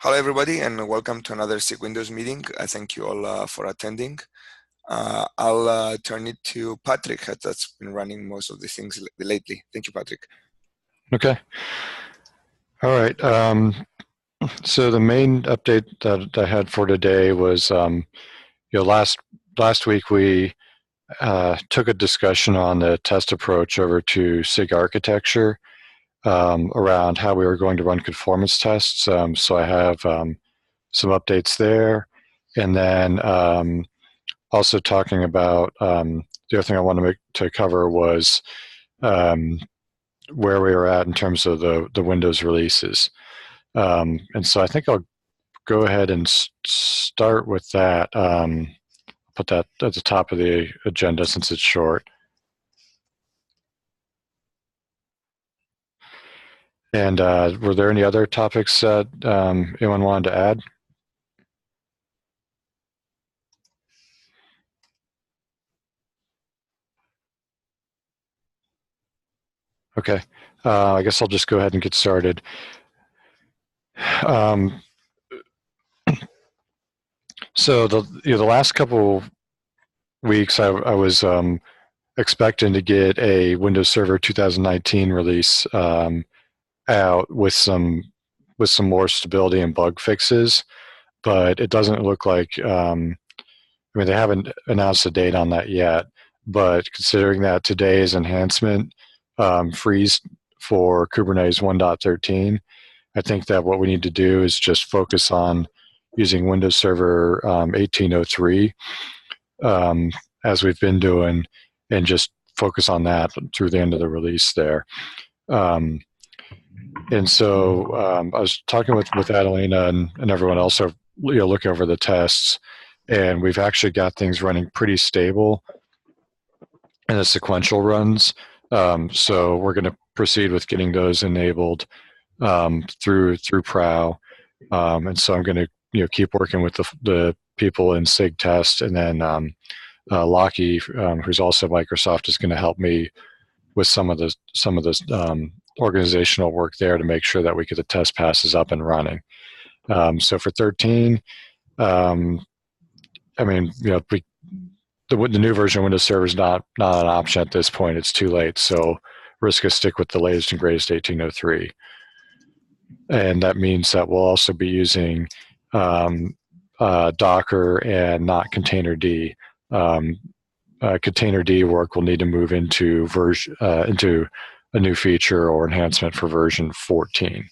Hello, everybody, and welcome to another SIG Windows meeting. Thank you all for attending. I'll turn it to Patrick, that's been running most of the things lately. Thank you, Patrick. Okay. All right. So the main update that I had for today was, last week we took a discussion on the test approach over to SIG architecture around how we were going to run conformance tests. So I have some updates there, and then also talking about the other thing I wanted to cover was where we were at in terms of the Windows releases. And so I think I'll go ahead and start with that. Put that at the top of the agenda since it's short. And were there any other topics that anyone wanted to add? Okay, I guess I'll just go ahead and get started. So the last couple weeks, I was expecting to get a Windows Server 2019 release out with some more stability and bug fixes, but it doesn't look like. I mean, they haven't announced a date on that yet. But considering that today's enhancement freeze for Kubernetes 1.13, I think that what we need to do is just focus on using Windows Server 1803 as we've been doing, and just focus on that through the end of the release there. And so I was talking with Adelina and everyone else, so, looking over the tests, and we've actually got things running pretty stable in the sequential runs. So we're going to proceed with getting those enabled through Prow. And so I'm going to keep working with the people in SIG test, and then Lockie, who's also Microsoft, is going to help me with some of this organizational work there to make sure that we get the test passes up and running. So for 13, I mean, the new version of Windows Server is not an option at this point. It's too late. So we're just going to stick with the latest and greatest 1803. And that means that we'll also be using Docker and not Containerd. Containerd work will need to move into into a new feature or enhancement for version 14.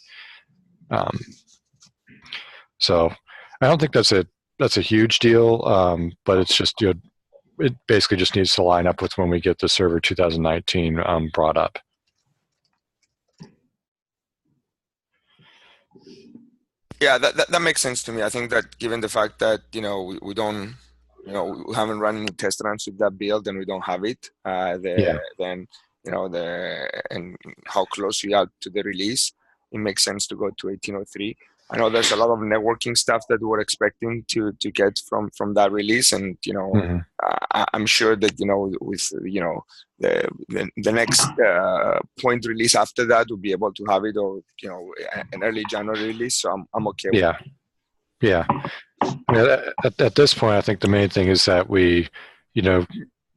So I don't think that's a huge deal, but it's just it basically just needs to line up with when we get the Server 2019 brought up. Yeah, that makes sense to me. I think that given the fact that we don't, we haven't run any test runs with that build, and we don't have it, then and how close we are to the release, it makes sense to go to 1803. I know there's a lot of networking stuff that we're expecting to get from that release, and I'm sure that with the next point release after that, we'll be able to have it, or an early January release. So I'm okay with that. Yeah. At this point, I think the main thing is that we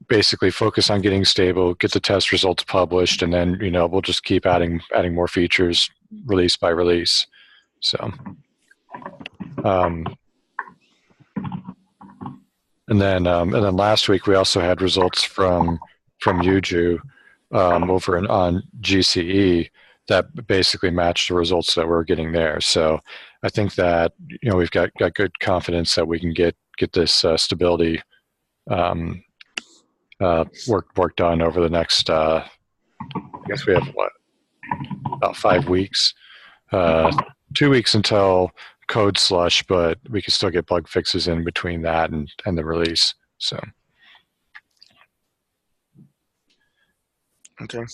basically focus on getting stable, get the test results published, and then we'll just keep adding more features release by release. So, and then last week we also had results from Yuju over on GCE that basically matched the results that we're getting there. So I think that we've got good confidence that we can get this stability work done over the next. I guess we have about 5 weeks. 2 weeks until code slush, but we can still get bug fixes in between that and the release. So, okay.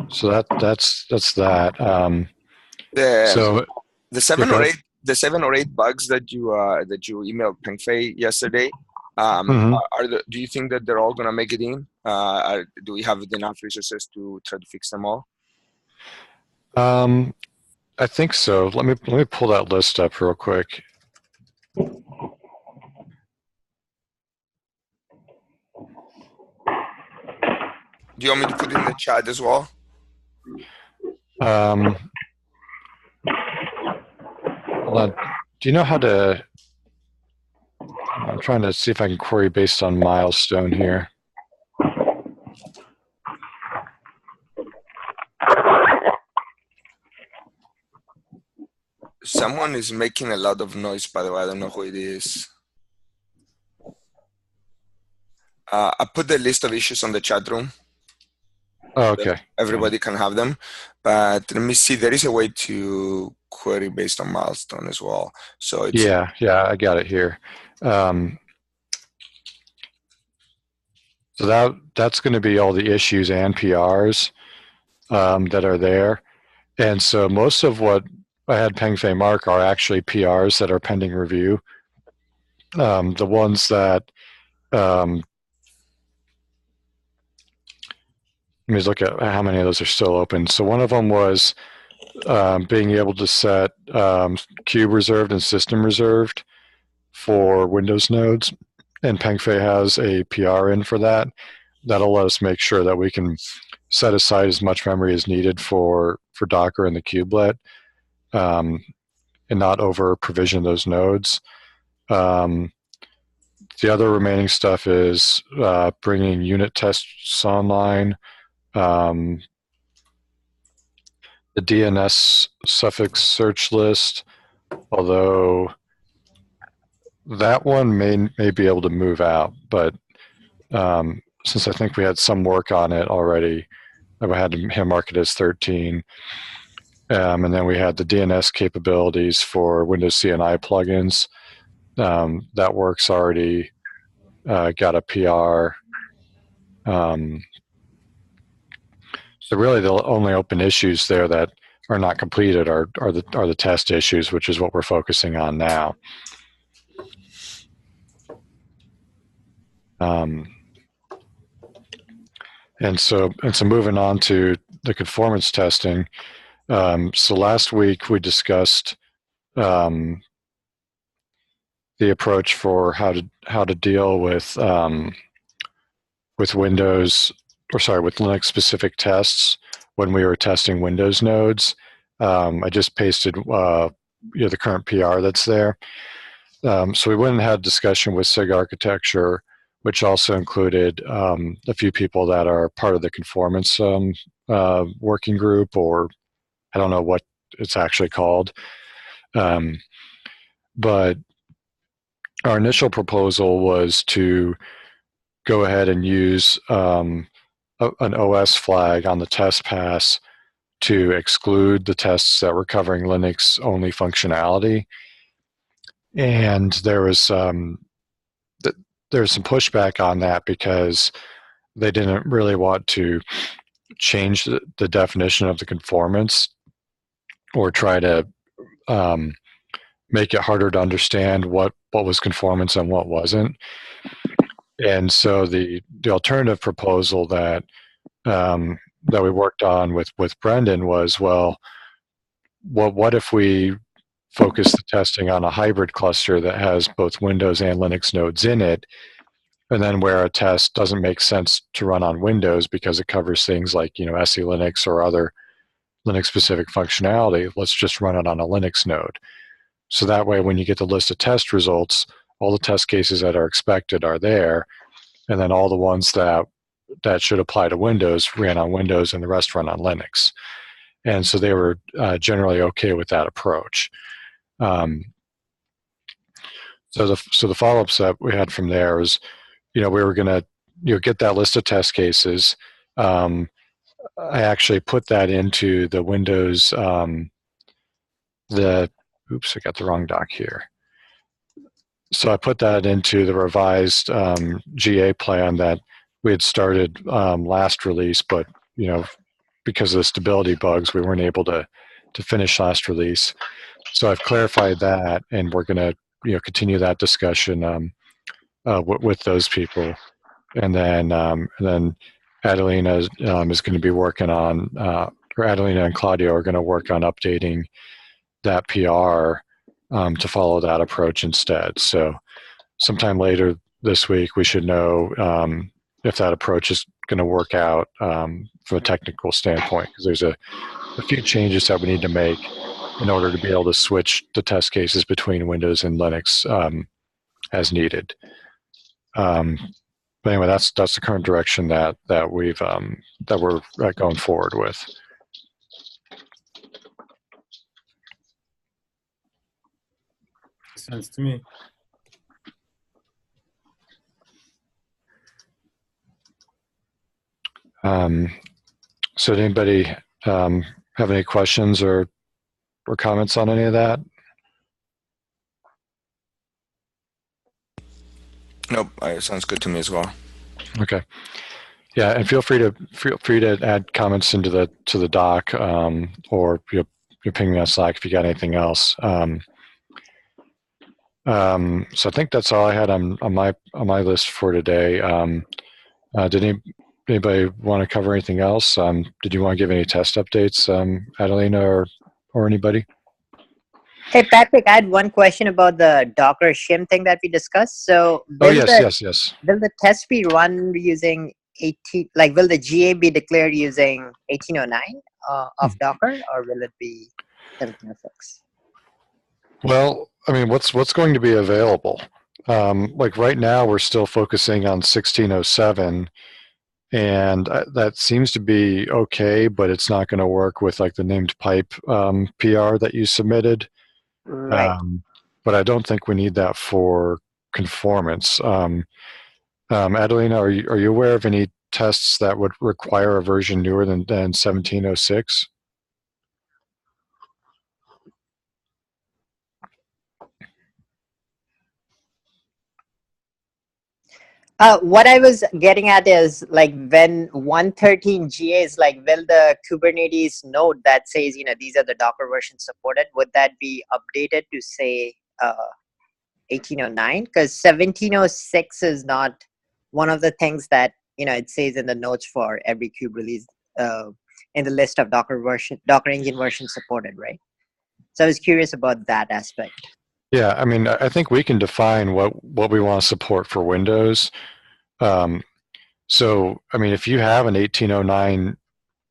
So that's that. The 7 or 8 bugs that you emailed Pengfei yesterday. Do you think that they're all going to make it in? Do we have enough resources to try to fix them all? I think so. Let me pull that list up real quick. Do you want me to put it in the chat as well? Hold on. Do you know how to? I'm trying to see if I can query based on milestone here. Someone is making a lot of noise, by the way. I don't know who it is. I put the list of issues on the chat room. Oh, okay. Everybody can have them. But let me see. There is a way to query based on milestone as well. So it's Yeah, I got it here. So that's going to be all the issues and PRs that are there. And so most of what I had Pengfei mark are actually PRs that are pending review. The ones that let me look at how many of those are still open. So one of them was being able to set cube reserved and system reserved for Windows nodes. And Pengfei has a PR in for that. That'll let us make sure that we can set aside as much memory as needed for Docker and the kubelet, and not over provision those nodes. The other remaining stuff is bringing unit tests online, the DNS suffix search list, although that one may be able to move out, but since I think we had some work on it already, I had him mark it as 13. And then we had the DNS capabilities for Windows CNI plugins. That work's already got a PR. So really, the only open issues there that are not completed are the test issues, which is what we're focusing on now. And so moving on to the conformance testing. So last week we discussed the approach for how to deal with Windows, or sorry, with Linux specific tests when we were testing Windows nodes. I just pasted the current PR that's there. So we went and had a discussion with SIG architecture, which also included a few people that are part of the conformance working group, or I don't know what it's actually called. But our initial proposal was to go ahead and use an OS flag on the test pass to exclude the tests that were covering Linux only functionality. And there was some pushback on that because they didn't really want to change the definition of the conformance or try to make it harder to understand what was conformance and what wasn't. And so the alternative proposal that we worked on with Brendan was, well, what if we focus the testing on a hybrid cluster that has both Windows and Linux nodes in it, and then where a test doesn't make sense to run on Windows because it covers things like SE Linux or other Linux specific functionality, let's just run it on a Linux node. So that way, when you get the list of test results, all the test cases that are expected are there, and then all the ones that should apply to Windows ran on Windows and the rest run on Linux. And so they were generally okay with that approach. So the follow-ups that we had from there was, we were going to get that list of test cases. I actually put that into the Windows, oops, I got the wrong doc here. So I put that into the revised GA plan that we had started last release, but because of the stability bugs, we weren't able to finish last release. So I've clarified that, and we're going to continue that discussion with those people, and then Adelina is going to be working on or Adelina and Claudio are going to work on updating that PR to follow that approach instead. So sometime later this week, we should know if that approach is going to work out from a technical standpoint, because there's a few changes that we need to make in order to be able to switch the test cases between Windows and Linux as needed. But anyway, that's the current direction that we're going forward with. Makes sense to me. So, did anybody have any questions or comments on any of that? Nope, it sounds good to me as well. Okay. Yeah, and feel free to add comments into the doc, or you ping me on Slack if you got anything else. So I think that's all I had on my list for today. Did anybody want to cover anything else? Did you want to give any test updates, Adelina or anybody? Hey, Patrick, I had one question about the Docker shim thing that we discussed. So, yes. Will the test be run using 18? Like, will the GA be declared using 1809 of Docker, or will it be 1706? Well, I mean, what's going to be available? Like right now, we're still focusing on 1607, and that seems to be okay, but it's not going to work with like the named pipe PR that you submitted. Right. But I don't think we need that for conformance. Adelina, are you aware of any tests that would require a version newer than 1706? What I was getting at is like when 113 GA is like, will the Kubernetes node that says, these are the Docker versions supported, would that be updated to say 1809? Because 1706 is not one of the things that, it says in the notes for every kube release in the list of Docker engine versions supported, right? So I was curious about that aspect. Yeah, I mean, I think we can define what we want to support for Windows. So, I mean, if you have an 1809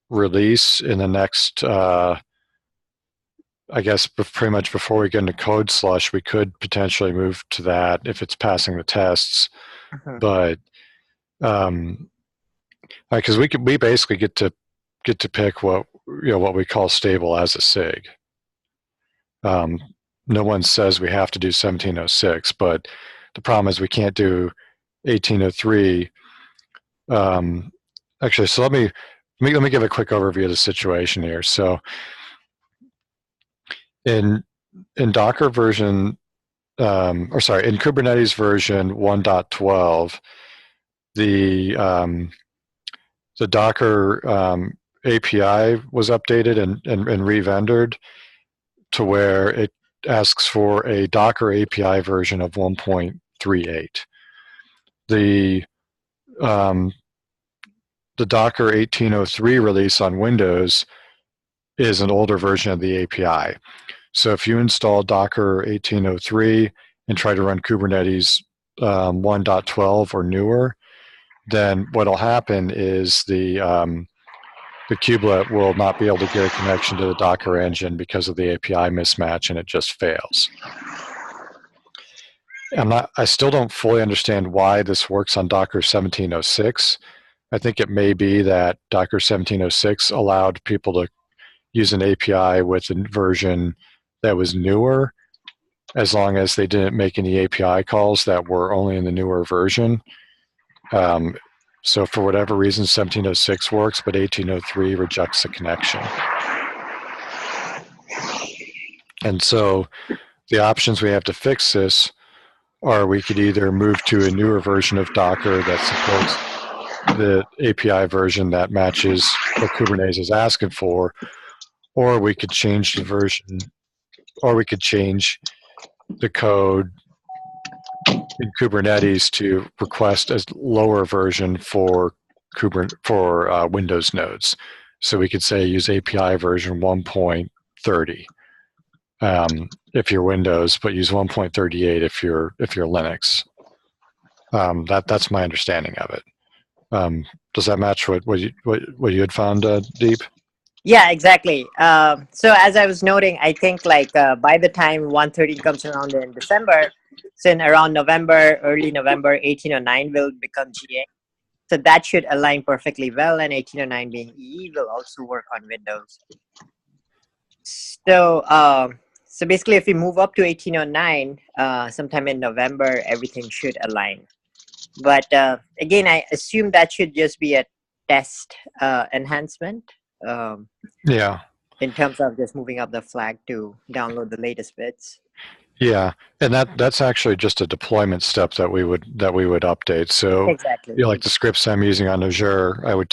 release in the next, I guess pretty much before we get into code slush, we could potentially move to that if it's passing the tests. But because we basically get to pick what we call stable as a SIG. No one says we have to do 1706, but the problem is we can't do 1803. Actually, so let me give a quick overview of the situation here. So in Docker version, in Kubernetes version 1.12, the Docker API was updated and re-rendered to where it asks for a Docker API version of 1.38. The Docker 1803 release on Windows is an older version of the API. So if you install Docker 1803 and try to run Kubernetes 1.12 or newer, then what'll happen is the kubelet will not be able to get a connection to the Docker engine because of the API mismatch, and it just fails. I still don't fully understand why this works on Docker 1706. I think it may be that Docker 1706 allowed people to use an API with a version that was newer, as long as they didn't make any API calls that were only in the newer version. So for whatever reason, 1706 works, but 1803 rejects the connection. And so the options we have to fix this are we could either move to a newer version of Docker that supports the API version that matches what Kubernetes is asking for, or we could change the version, or we could change the code in Kubernetes to request a lower version for Windows nodes. So we could say use API version 1.30 if you're Windows, but use 1.38 if you're Linux. That's my understanding of it. Does that match what you had found, Deep? Yeah, exactly. So as I was noting, I think like by the time 113 comes around in December, so in around November, early November, 1809 will become GA. So that should align perfectly well, and 1809 being EE will also work on Windows. So so basically, if we move up to 1809, sometime in November, everything should align. But again, I assume that should just be a test enhancement. Yeah. In terms of just moving up the flag to download the latest bits. Yeah, and that's actually just a deployment step that we would update. So, Exactly. like the scripts I'm using on Azure, I would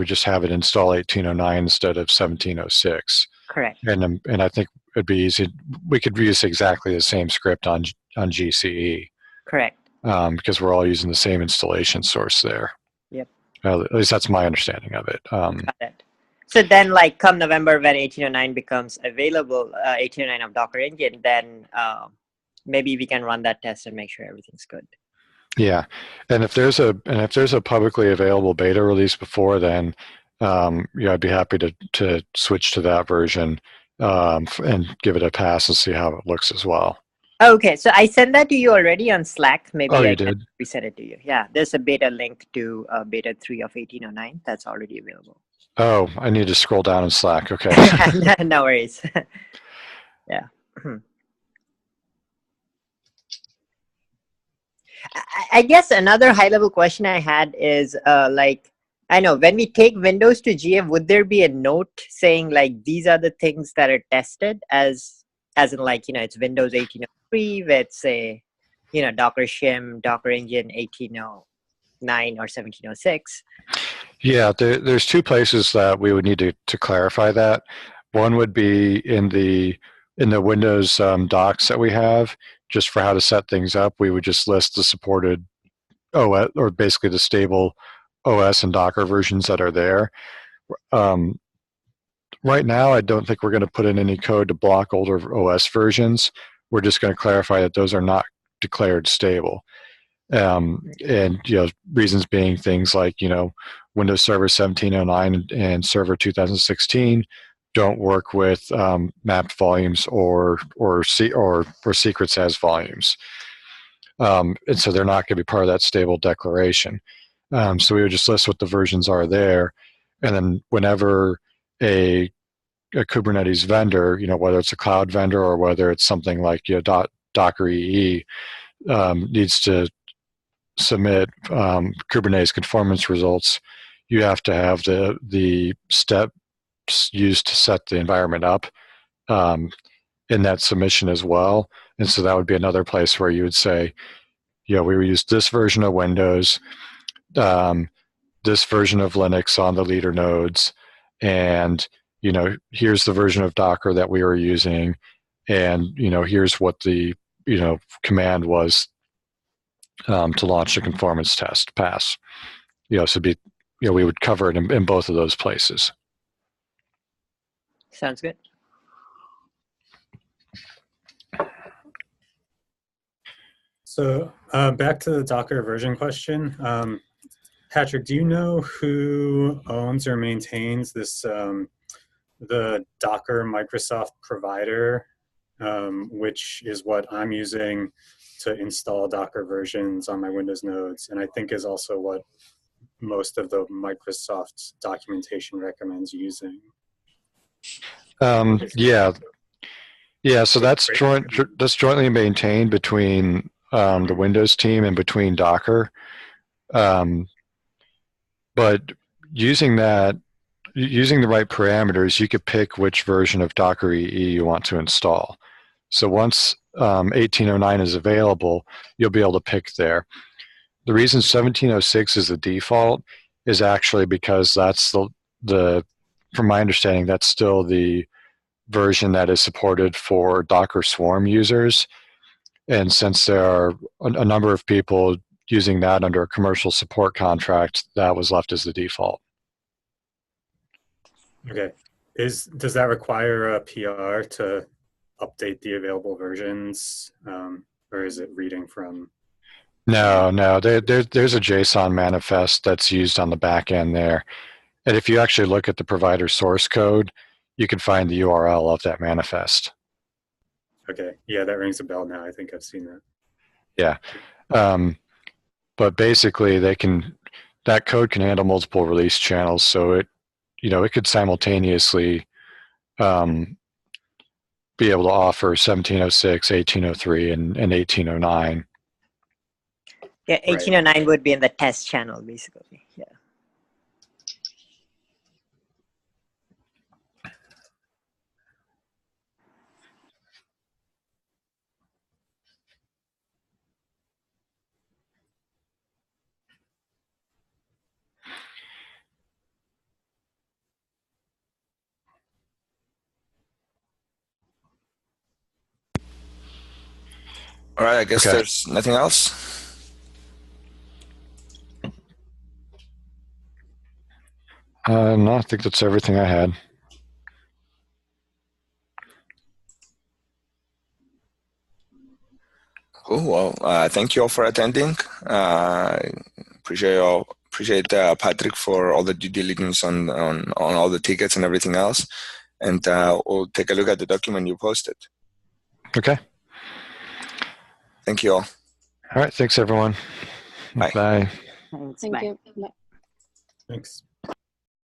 just have it install 1809 instead of 1706. Correct. And I think it'd be easy. We could use exactly the same script on GCE. Correct. Because we're all using the same installation source there. Yep. At least that's my understanding of it. Got it. So then, like, come November when 1809 becomes available, 1809 of Docker Engine, then maybe we can run that test and make sure everything's good. Yeah, and if there's a publicly available beta release before then, I'd be happy to switch to that version and give it a pass and see how it looks as well. Okay, so I sent that to you already on Slack. Maybe I can did. reset it to you. Yeah, there's a beta link to beta 3 of 1809 that's already available. Oh, I need to scroll down in Slack. Okay. No worries. Yeah. I guess another high-level question I had is like, I know when we take Windows to GA, would there be a note saying like these are the things that are tested as in like, it's Windows 1803 with say, Docker shim, Docker engine 1809 or 1706? Yeah, there's two places that we would need to clarify that. One would be in the Windows docs that we have, just for how to set things up. We would just list the supported OS, or basically the stable OS and Docker versions that are there. Right now, I don't think we're going to put in any code to block older OS versions. We're just going to clarify that those are not declared stable. And reasons being things like Windows Server 1709 and Server 2016 don't work with mapped volumes or secrets as volumes, and so they're not going to be part of that stable declaration. So we would just list what the versions are there, and then whenever a Kubernetes vendor, whether it's a cloud vendor or whether it's something like Docker EE, needs to submit Kubernetes conformance results, you have to have the steps used to set the environment up in that submission as well. And so that would be another place where you would say, we use this version of Windows, this version of Linux on the leader nodes, and here's the version of Docker that we were using, and here's what the command was to launch the conformance test pass. So we would cover it in both of those places. Sounds good. So back to the Docker version question. Patrick, do you know who owns or maintains this the Docker Microsoft provider, which is what I'm using to install Docker versions on my Windows nodes, and I think is also what most of the Microsoft documentation recommends using? Yeah. So that's jointly maintained between the Windows team and between Docker. But using the right parameters, you could pick which version of Docker EE you want to install. So once 1809 is available, you'll be able to pick there. The reason 1706 is the default is actually because that's the from my understanding, that's still the version that is supported for Docker Swarm users. And since there are a number of people using that under a commercial support contract, that was left as the default. Okay. Does that require a PR to update the available versions, or is it reading from? No. There's a JSON manifest that's used on the back end there. And if you actually look at the provider source code, you can find the URL of that manifest. Okay. Yeah, that rings a bell now. I think I've seen that. Yeah. But basically that code can handle multiple release channels. So it could simultaneously be able to offer 1706, 1803, and 1809. Yeah, 1809 would be in the test channel, basically. Yeah. All right, I guess Okay. there's nothing else. No, I think that's everything I had. Cool. Well, thank you all for attending. Appreciate Patrick for all the due diligence on all the tickets and everything else. And we'll take a look at the document you posted. Okay. Thank you all. All right. Thanks, everyone. Bye. Bye. Thanks. Thank Bye. you. Bye. Thanks.